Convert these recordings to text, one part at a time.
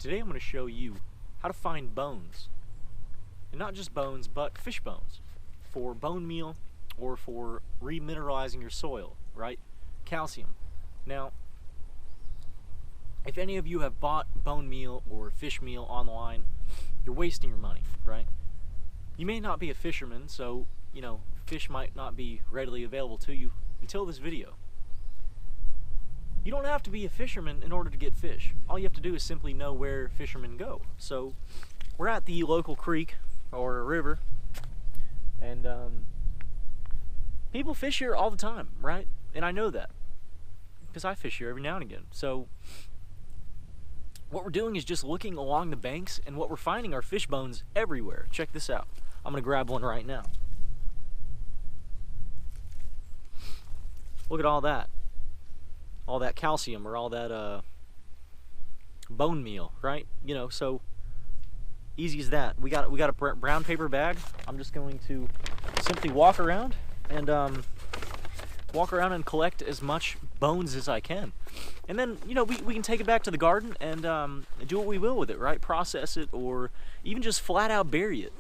Today I'm going to show you how to find bones. And not just bones, but fish bones. For bone meal or for remineralizing your soil, right? Calcium. Now, if any of you have bought bone meal or fish meal online, you're wasting your money, right? You may not be a fisherman, so, fish might not be readily available to you until this video. You don't have to be a fisherman in order to get fish. All you have to do is simply know where fishermen go. So, we're at the local creek or a river, and people fish here all the time, right? And I know that because I fish here every now and again. So what we're doing is just looking along the banks, and what we're finding are fish bones everywhere. Check this out. I'm gonna grab one right now. Look at all that calcium, or all that bone meal, right? So easy as that. We got a brown paper bag. I'm just going to simply walk around and collect as much bones as I can. And then, we can take it back to the garden and do what we will with it, right? Process it, or even just flat out bury it.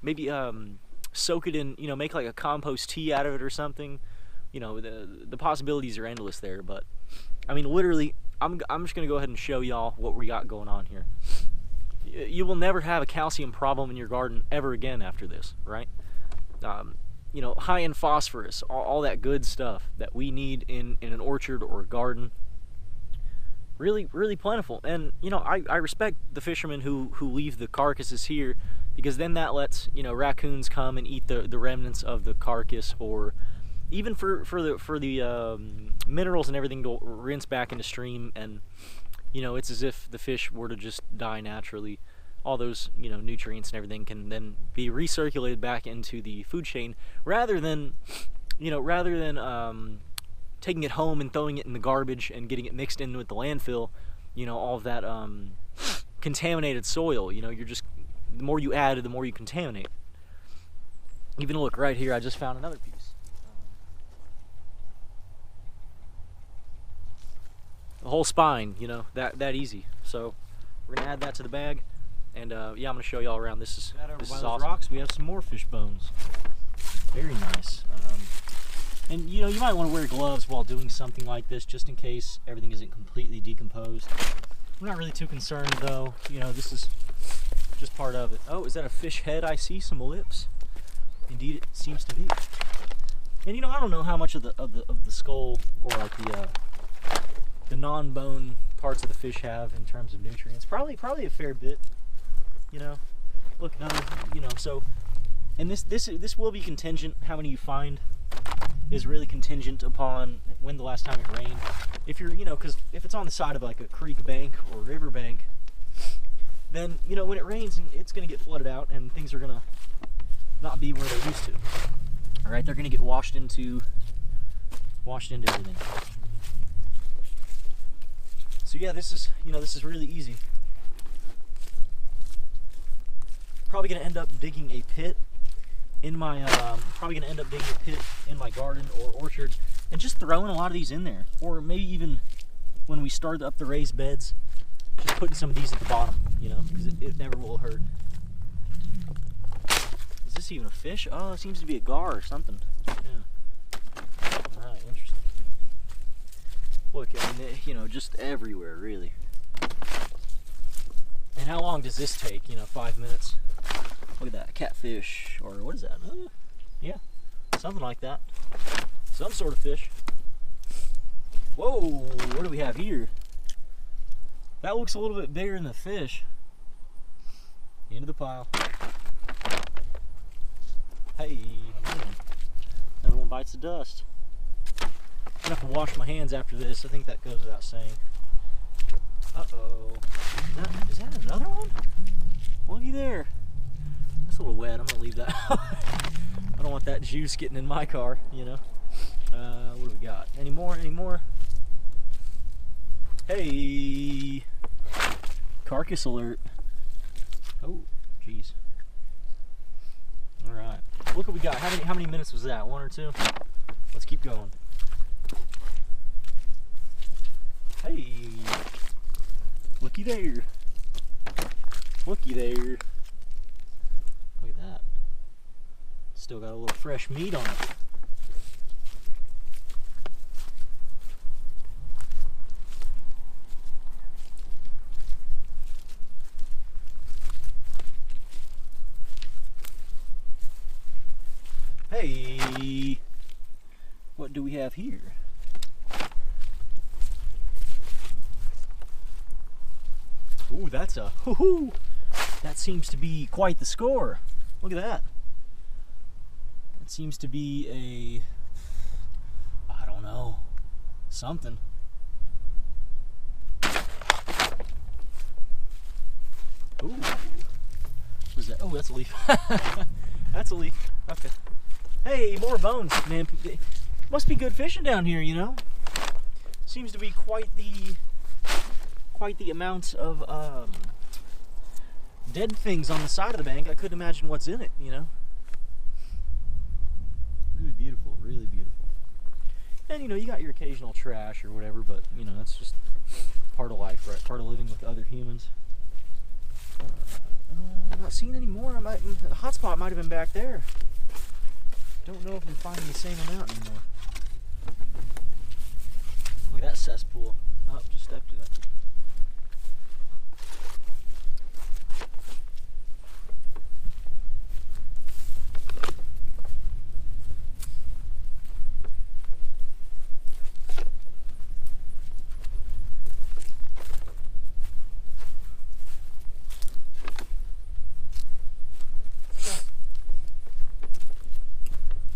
Maybe soak it in, make like a compost tea out of it or something. The possibilities are endless there, but I mean, literally, I'm just gonna go ahead and show y'all what we got going on here. You will never have a calcium problem in your garden ever again after this, right? High in phosphorus, all that good stuff that we need in an orchard or a garden. Really, really plentiful. And I respect the fishermen who leave the carcasses here, because then that lets raccoons come and eat the remnants of the carcass, or even for the minerals and everything to rinse back into stream. And it's as if the fish were to just die naturally. All those nutrients and everything can then be recirculated back into the food chain, rather than taking it home and throwing it in the garbage and getting it mixed in with the landfill. All of that contaminated soil. You're just, the more you add, the more you contaminate. Even look right here, I just found another piece. The whole spine, that easy. So we're gonna add that to the bag, and yeah, I'm gonna show y'all around. This is awesome. Rocks, we have some more fish bones. Very nice. And you might want to wear gloves while doing something like this, just in case everything isn't completely decomposed. I'm not really too concerned though. This is just part of it. Oh, is that a fish head? I see some lips. Indeed, it seems to be. And I don't know how much of the skull, or like the non-bone parts of the fish have in terms of nutrients. Probably a fair bit. Look, so, and this will be contingent. How many you find is really contingent upon when the last time it rained. If you're, because if it's on the side of like a creek bank or river bank, then when it rains, it's gonna get flooded out, and things are gonna not be where they're used to. All right, they're gonna get washed into everything. So yeah, this is really easy. Probably gonna end up digging a pit in my garden or orchard, and just throwing a lot of these in there, or maybe even when we start up the raised beds, just putting some of these at the bottom, because it never will hurt. Is this even a fish? Oh, it seems to be a gar or something. Yeah. All right, interesting. Look, I mean, just everywhere, really. And how long does this take? 5 minutes. Look at that, catfish, or what is that? Yeah, something like that. Some sort of fish. Whoa, what do we have here? That looks a little bit bigger than the fish. Into the pile. Hey, another one bites the dust. I'm gonna have to wash my hands after this. I think that goes without saying. Uh-oh. Is that another one? Looky there. That's a little wet. I'm gonna leave that. I don't want that juice getting in my car, What do we got? Any more? Hey! Carcass alert. Oh, jeez. Alright. Look what we got. How many minutes was that? 1 or 2? Let's keep going. Hey! Looky there. looky there. Look at that. Still got a little fresh meat on it. Hey, what do we have here? Ooh, that's a hoo-hoo. That seems to be quite the score. Look at that. It seems to be I don't know, something. Ooh, what is that? Oh, that's a leaf. That's a leaf. Okay. Hey, more bones, man. Must be good fishing down here, you know. Seems to be quite the amount of dead things on the side of the bank. I couldn't imagine what's in it, you know. Really beautiful, really beautiful. And you know, you got your occasional trash or whatever, but you know, that's just part of life, right? Part of living with other humans. I'm not seeing any more. The hot spot might have been back there. Don't know if I'm finding the same amount anymore. Look at that cesspool. Oh, just stepped to that.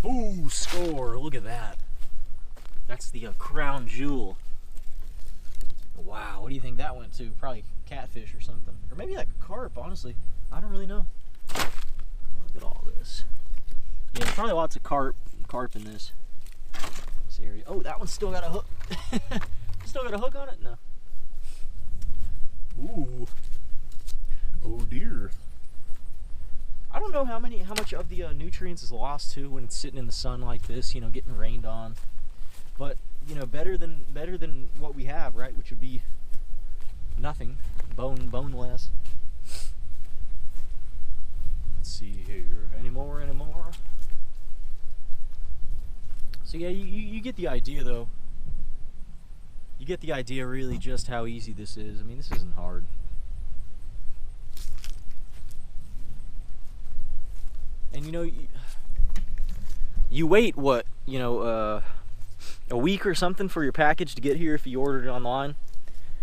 Ooh, score! Look at that. That's the crown jewel. Wow, what do you think that went to? Probably catfish or something. Or maybe like a carp, honestly. I don't really know. Look at all this. Yeah, probably lots of carp in this area. Oh, that one's still got a hook. Still got a hook on it? No. Ooh. Oh dear. I don't know how much of the nutrients is lost too when it's sitting in the sun like this, you know, getting rained on. But you know, better than what we have, right? Which would be nothing, boneless. Let's see here, any more? So yeah, you get the idea though. You get the idea really just how easy this is. I mean, this isn't hard. And you know, you wait what, you know, a week or something for your package to get here if you ordered it online.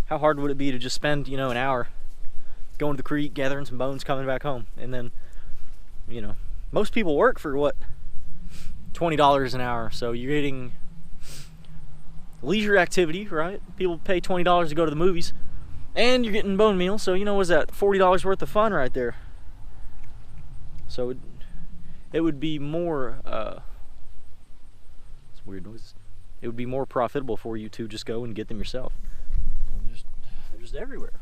How hard would it be to just spend, you know, an hour going to the creek, gathering some bones, coming back home? And then, you know, most people work for what, $20 an hour, so you're getting leisure activity, right? People pay $20 to go to the movies, and you're getting bone meal, so you know, what's that, $40 worth of fun right there. So it would be more, it's weird noise. It would be more profitable for you to just go and get them yourself. And they're just everywhere.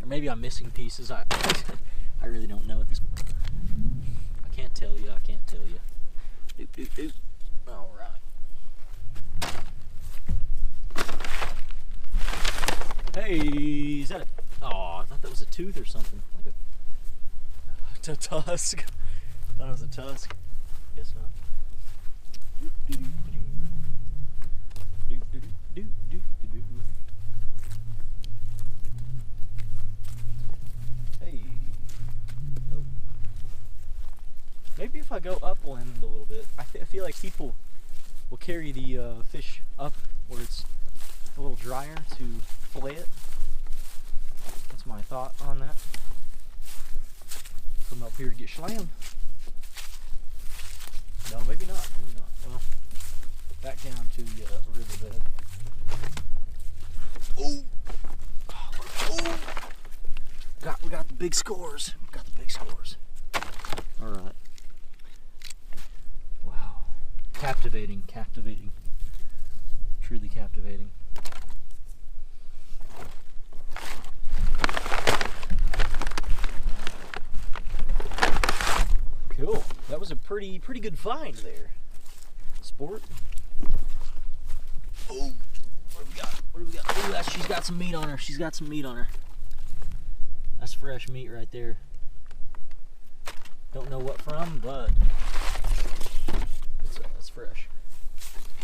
Or maybe I'm missing pieces. I really don't know at this point. I can't tell you. All right. Hey, is that oh, I thought that was a tooth or something. Like a tusk. I thought it was a tusk. Guess not. Hey. Oh. Maybe if I go upland a little bit, I feel like people will carry the fish up where it's a little drier to fillet it. That's my thought on that. Come up here to get slammed. No, maybe not. Well, back down to the riverbed. Oh! We got the big scores. All right. Wow. Captivating. Truly captivating. Cool. That was a pretty good find there. Sport. Oh, what do we got? Look at that. She's got some meat on her. That's fresh meat right there. Don't know what from, but it's fresh.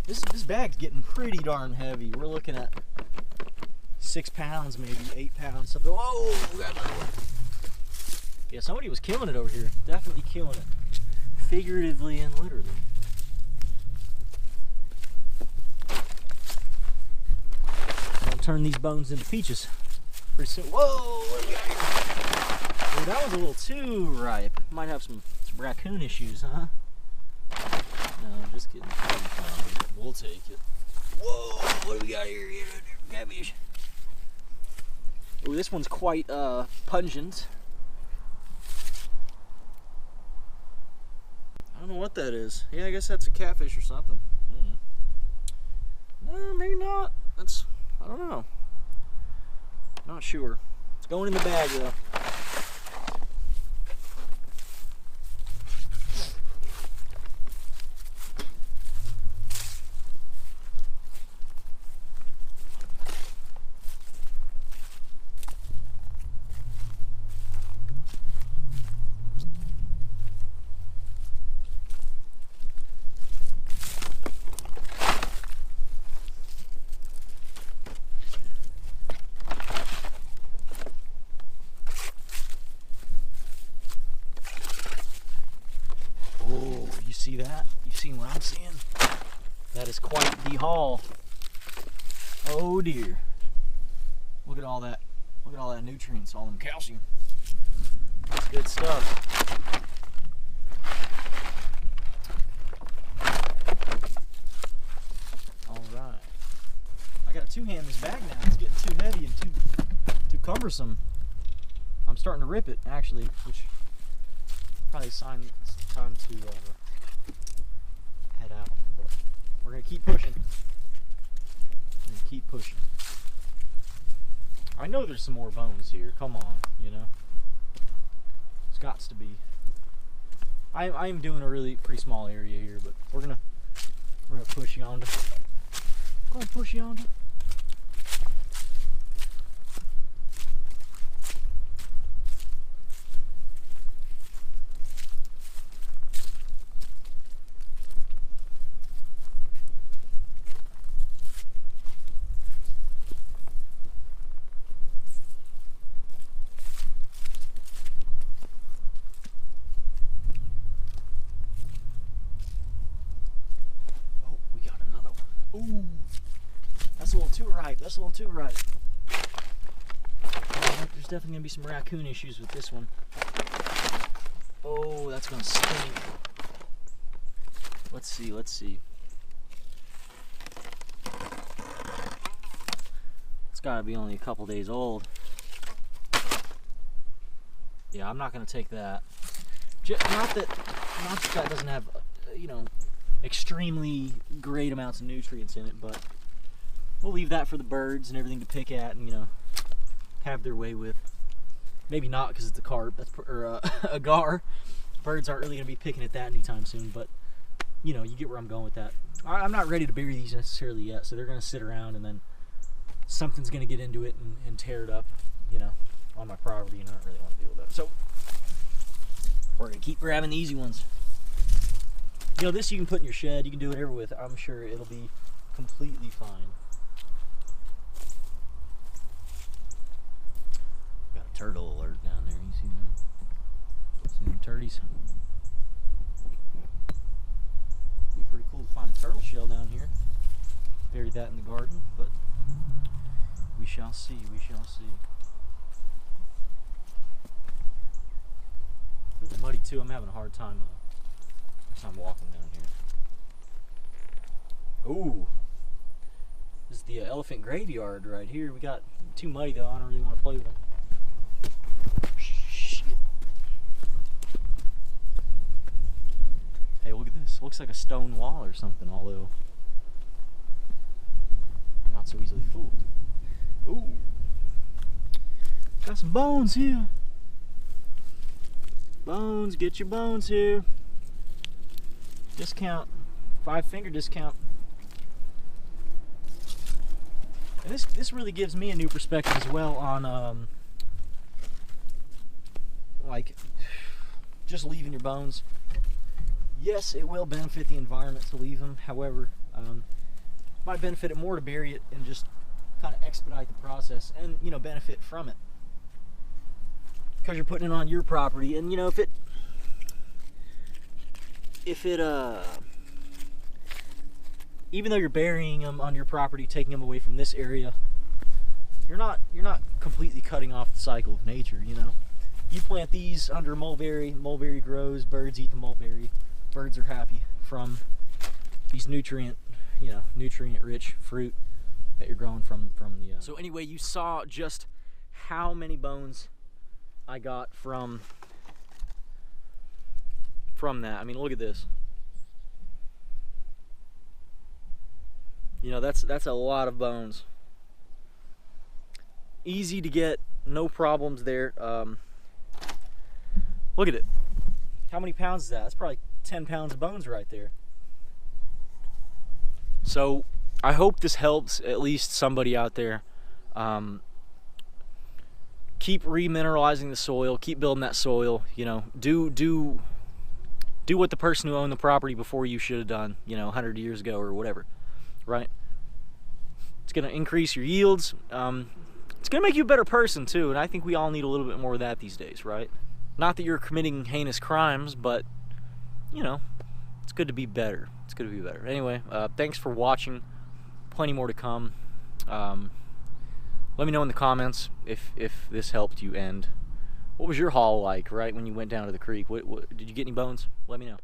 This bag's getting pretty darn heavy. We're looking at 6 pounds, maybe 8 pounds, something. Whoa! We got another one. Yeah, somebody was killing it over here. Definitely killing it. Figuratively and literally. I'll turn these bones into peaches pretty soon. Whoa! What do we got here? Oh, that was a little too ripe. Might have some raccoon issues, huh? No, I'm just kidding. We'll take it. Whoa! What do we got here? Cabbage. Oh, this one's quite pungent. I don't know what that is. Yeah, I guess that's a catfish or something. No, maybe not. I don't know. Not sure. It's going in the bag though. See that? You seen what I'm seeing? That is quite the haul. Oh dear. Look at all that. Look at all that nutrients, all them calcium. That's good stuff. Alright. I gotta two-hand this bag now. It's getting too heavy and too cumbersome. I'm starting to rip it actually, which probably a sign it's time to head out, but we're gonna keep pushing. Keep pushing. I know there's some more bones here. Come on, you know. It's got to be. I'm doing a really pretty small area here, but we're gonna push yonder. Go and push yonder. Ooh, that's a little too ripe. That's a little too ripe. There's definitely gonna be some raccoon issues with this one. Oh, that's gonna stink. Let's see. Let's see. It's gotta be only a couple days old. Yeah, I'm not gonna take that. Not that that doesn't have, you know, extremely great amounts of nutrients in it, but we'll leave that for the birds and everything to pick at and, you know, have their way with. Maybe not because it's a carp, or a gar. Birds aren't really going to be picking at that anytime soon, but, you know, you get where I'm going with that. I'm not ready to bury these necessarily yet, so they're going to sit around and then something's going to get into it and tear it up, you know, on my property, and I don't really want to deal with that. So we're going to keep grabbing the easy ones. You know, this you can put in your shed, you can do whatever with it. I'm sure it'll be completely fine. Got a turtle alert down there, you see that? See them turdies? Be pretty cool to find a turtle shell down here. Buried that in the garden, but we shall see, we shall see. It's muddy too, I'm having a hard time I'm walking down here. Ooh, this is the elephant graveyard right here. We got too muddy though. I don't really want to play with them. Shit. Hey, look at this. Looks like a stone wall or something. Although I'm not so easily fooled. Ooh, got some bones here. Bones, get your bones here. Discount, 5-finger discount. And this really gives me a new perspective as well on like just leaving your bones. Yes, it will benefit the environment to leave them. However, might benefit it more to bury it and just kind of expedite the process, and you know, benefit from it because you're putting it on your property. And you know, if it even though you're burying them on your property, taking them away from this area, you're not completely cutting off the cycle of nature. You know, you plant these under mulberry, mulberry grows, birds eat the mulberry, birds are happy from these nutrient rich fruit that you're growing from the So anyway, you saw just how many bones I got from that. I mean, look at this. You know, that's a lot of bones. Easy to get, no problems there. Look at it. How many pounds is that? That's probably 10 pounds of bones right there. So I hope this helps at least somebody out there. Keep remineralizing the soil, keep building that soil. You know, do what the person who owned the property before you should have done, you know, 100 years ago or whatever, right? It's going to increase your yields. It's going to make you a better person too, and I think we all need a little bit more of that these days, right? Not that you're committing heinous crimes, but you know, it's good to be better. It's good to be better. Anyway, thanks for watching. Plenty more to come. Let me know in the comments if this helped you end. What was your haul like, right, when you went down to the creek? What did you get any bones? Let me know.